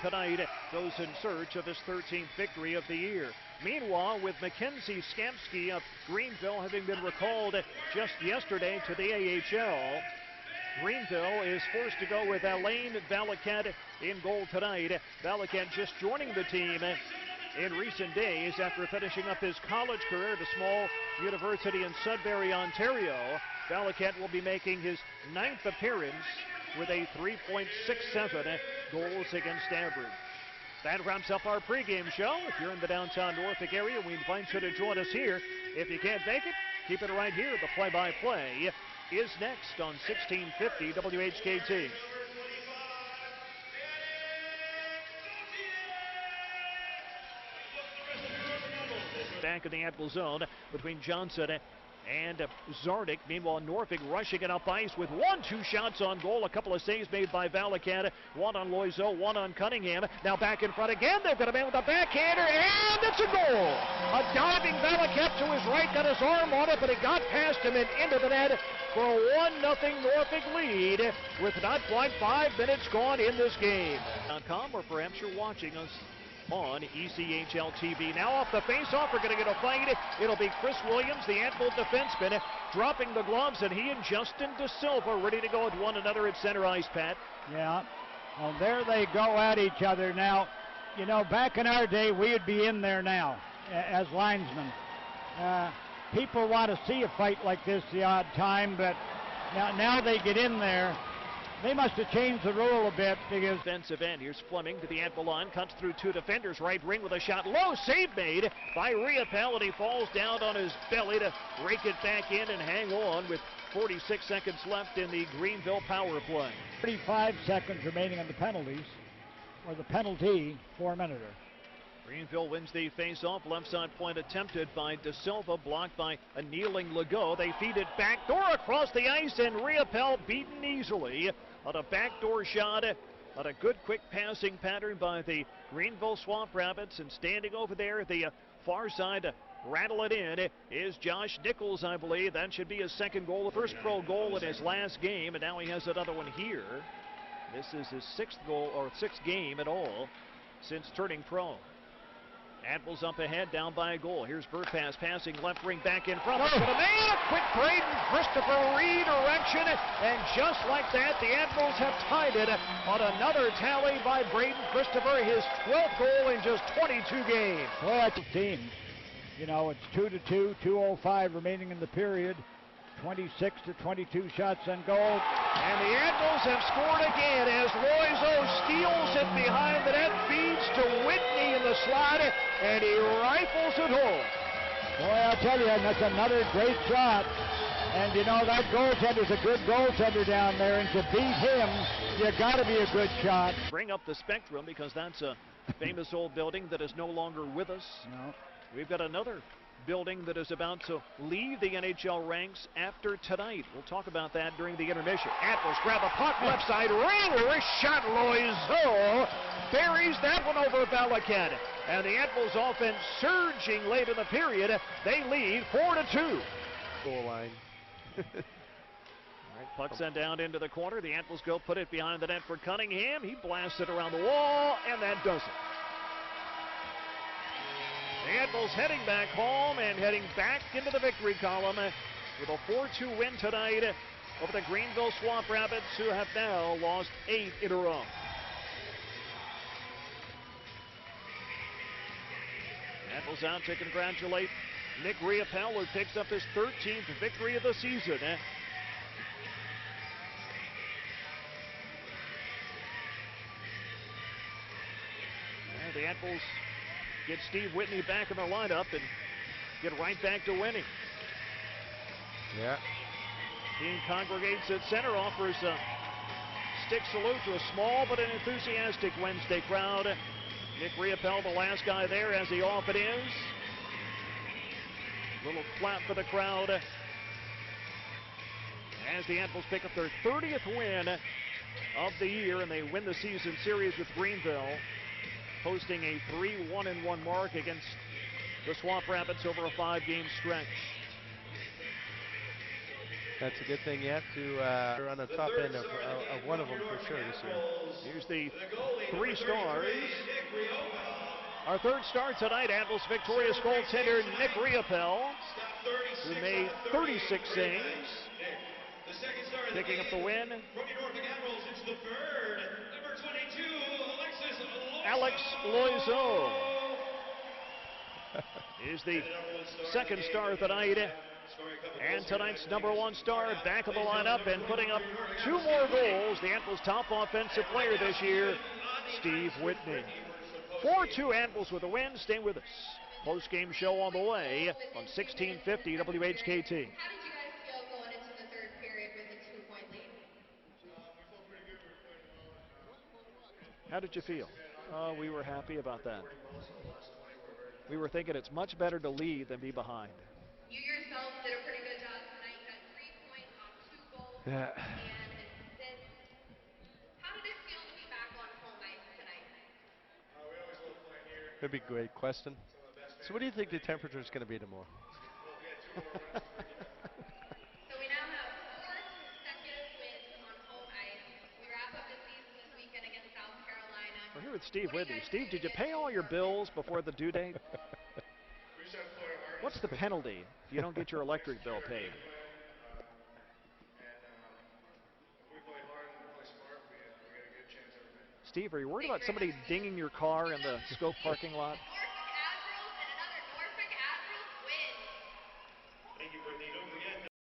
tonight goes in search of his 13th victory of the year. Meanwhile, with Mackenzie Skamsky of Greenville having been recalled just yesterday to the AHL, Greenville is forced to go with Alain Valaket in goal tonight. Valaket just joining the team in recent days after finishing up his college career at a small university in Sudbury, Ontario. Valaket will be making his 9th appearance with a 3.67 goals against average. That wraps up our pregame show. If you're in the downtown Norfolk area, we invite you to join us here. If you can't make it, keep it right here. The play-by-play is next on 1650 WHKT. Back in the Admiral zone between Johnson and Zardik. Meanwhile, Norfolk rushing it up ice with 1-2 shots on goal. A couple of saves made by Valaket. One on Loiseau, one on Cunningham. Now back in front again. They've got a man with a backhander, and it's a goal. A diving Valaket to his right, got his arm on it, but it got past him and into the net for a 1-0 Norfolk lead with not quite 5 minutes gone in this game. Or perhaps you're watching us on ECHL TV. Now off the face-off, we're going to get a fight. It'll be Chris Williams, the Anvil defenseman, dropping the gloves, and he and Justin DeSilva ready to go with one another at center ice, Pat. Yeah, well, there they go at each other. Now, you know, back in our day, we would be in there now as linesmen. People want to see a fight like this the odd time, but now they get in there. They must have changed the rule a bit because... Defensive end. Here's Fleming to the Anvil line. Cuts through 2 defenders. Right ring with a shot. Low save made by Riopel, and he falls down on his belly to rake it back in and hang on with 46 seconds left in the Greenville power play. 35 seconds remaining on the penalties, or the penalty 4-minute. Greenville wins the face-off. Left side point attempted by DeSilva, blocked by a kneeling Legault. They feed it backdoor across the ice, and Riopel beaten easily on a backdoor shot on a good quick passing pattern by the Greenville Swamp Rabbits. And standing over there at the far side to rattle it in is Josh Nichols, I believe. That should be his 2nd goal, the first pro goal in his last game, and now he has another one here. This is his 6th goal, or 6th game at all since turning pro. Admirals up ahead, down by a goal. Here's Burpass passing left wing back in front. To the man, a quick Braden Christopher redirection, and just like that, the Admirals have tied it on another tally by Braden Christopher, his 12th goal in just 22 games. Well, that's a team. You know, it's 2-2, 2:05 remaining in the period. 26 to 22 shots on goal. And the Admirals have scored again as Loiseau steals it behind the net, feeds to Whitney in the slot, and he rifles it home. Boy, I'll tell you, that's another great shot. And you know, that goaltender's a good goaltender down there, and to beat him, you got to be a good shot. Bring up the spectrum because that's a famous old building that is no longer with us. No. We've got another building that is about to leave the NHL ranks after tonight. We'll talk about that during the intermission. Admirals grab a puck, left side ring, wrist shot. Loiseau buries that one over Valaket. And the Admirals offense surging late in the period. They lead 4-2. Goal line. All right, puck sent down into the corner. The Admirals go put it behind the net for Cunningham. He blasts it around the wall, and that does it. The Admirals heading back home and heading back into the victory column with a 4-2 win tonight over the Greenville Swamp Rabbits, who have now lost 8 in a row. Admirals out to congratulate Nick Riopel, who picks up his 13th victory of the season. And the Admirals get Steve Whitney back in the lineup and get right back to winning. Yeah. Team congregates at center, offers a stick salute to a small but an enthusiastic Wednesday crowd. Nick Riopel, the last guy there, as he often is. Little clap for the crowd as the Admirals pick up their 30th win of the year, and they win the season series with Greenville, posting a 3-1-1 mark against the Swamp Rabbits over a 5-game stretch. That's a good thing. You have to on the top end of one of them for sure this year. Here's the three stars. Our third star tonight, Admirals victorious goaltender Nick Riopel, who made 36 saves. Picking up the win, Alex Loiseau is the second star tonight. And tonight's number one star back of the lineup and putting up 2 more goals, the Admirals' top offensive player this year, Steve Whitney. 4-2 Admirals with a win. Stay with us. Post-game show on the way on 1650 WHKT. How did you guys feel going into the third period with a 2-point lead? How did you feel? We were happy about that. We were thinking it's much better to lead than be behind. You yourself did a pretty good job tonight. You got 3 points off 2 goals Yeah. and an assist. How did it feel to be back on home ice tonight? That'd be a great question. So what do you think the temperature is going to be tomorrow? So we now have 4 consecutive wins on home ice. We wrap up the season this weekend against South Carolina. We're here with Steve Whitney. Steve, did you pay all your bills before the due date? What's the penalty if you don't get your electric bill paid? Steve, are you worried about somebody dinging your car in the Scope parking lot?